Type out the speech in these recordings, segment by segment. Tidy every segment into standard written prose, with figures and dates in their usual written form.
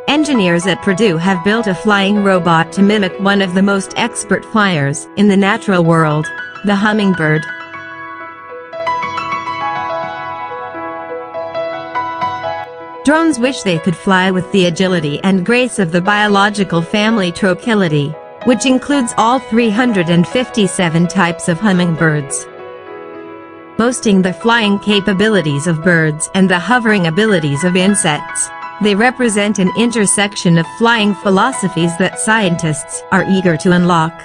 Engineers at Purdue have built a flying robot to mimic one of the most expert flyers in the natural world, the hummingbird. Drones wish they could fly with the agility and grace of the biological family Trochilidae, which includes all 357 types of hummingbirds. Boasting the flying capabilities of birds and the hovering abilities of insects, they represent an intersection of flying philosophies that scientists are eager to unlock.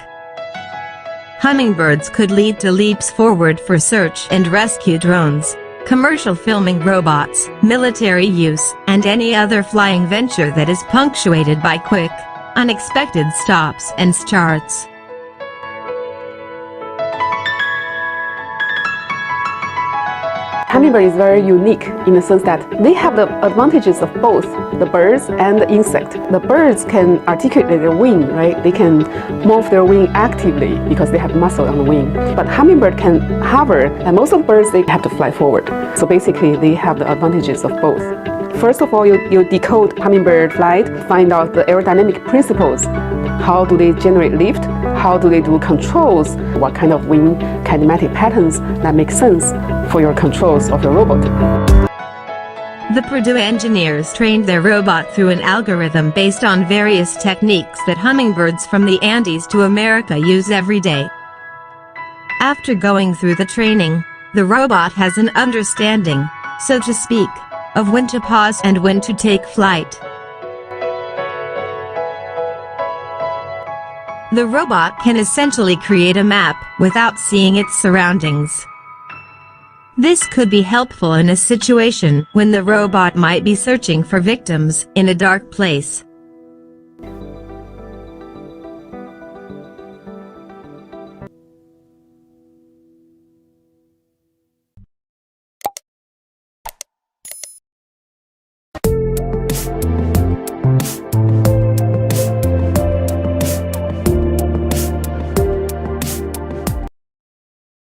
Hummingbirds could lead to leaps forward for search and rescue drones, commercial filming robots, military use, and any other flying venture that is punctuated by quick, unexpected stops and starts. Hummingbird is very unique in the sense that they have the advantages of both the birds and the insect. The birds can articulate their wing, right? They can move their wing actively because they have muscle on the wing. But hummingbird can hover, and most of the birds, they have to fly forward. So basically, they have the advantages of both. First of all, you decode hummingbird flight, find out the aerodynamic principles. How do they generate lift? How do they do controls? What kind of wing kinematic patterns that make sense for your controls of your robot? The Purdue engineers trained their robot through an algorithm based on various techniques that hummingbirds from the Andes to America use every day. After going through the training, the robot has an understanding, so to speak, of when to pause and when to take flight. The robot can essentially create a map without seeing its surroundings. This could be helpful in a situation when the robot might be searching for victims in a dark place.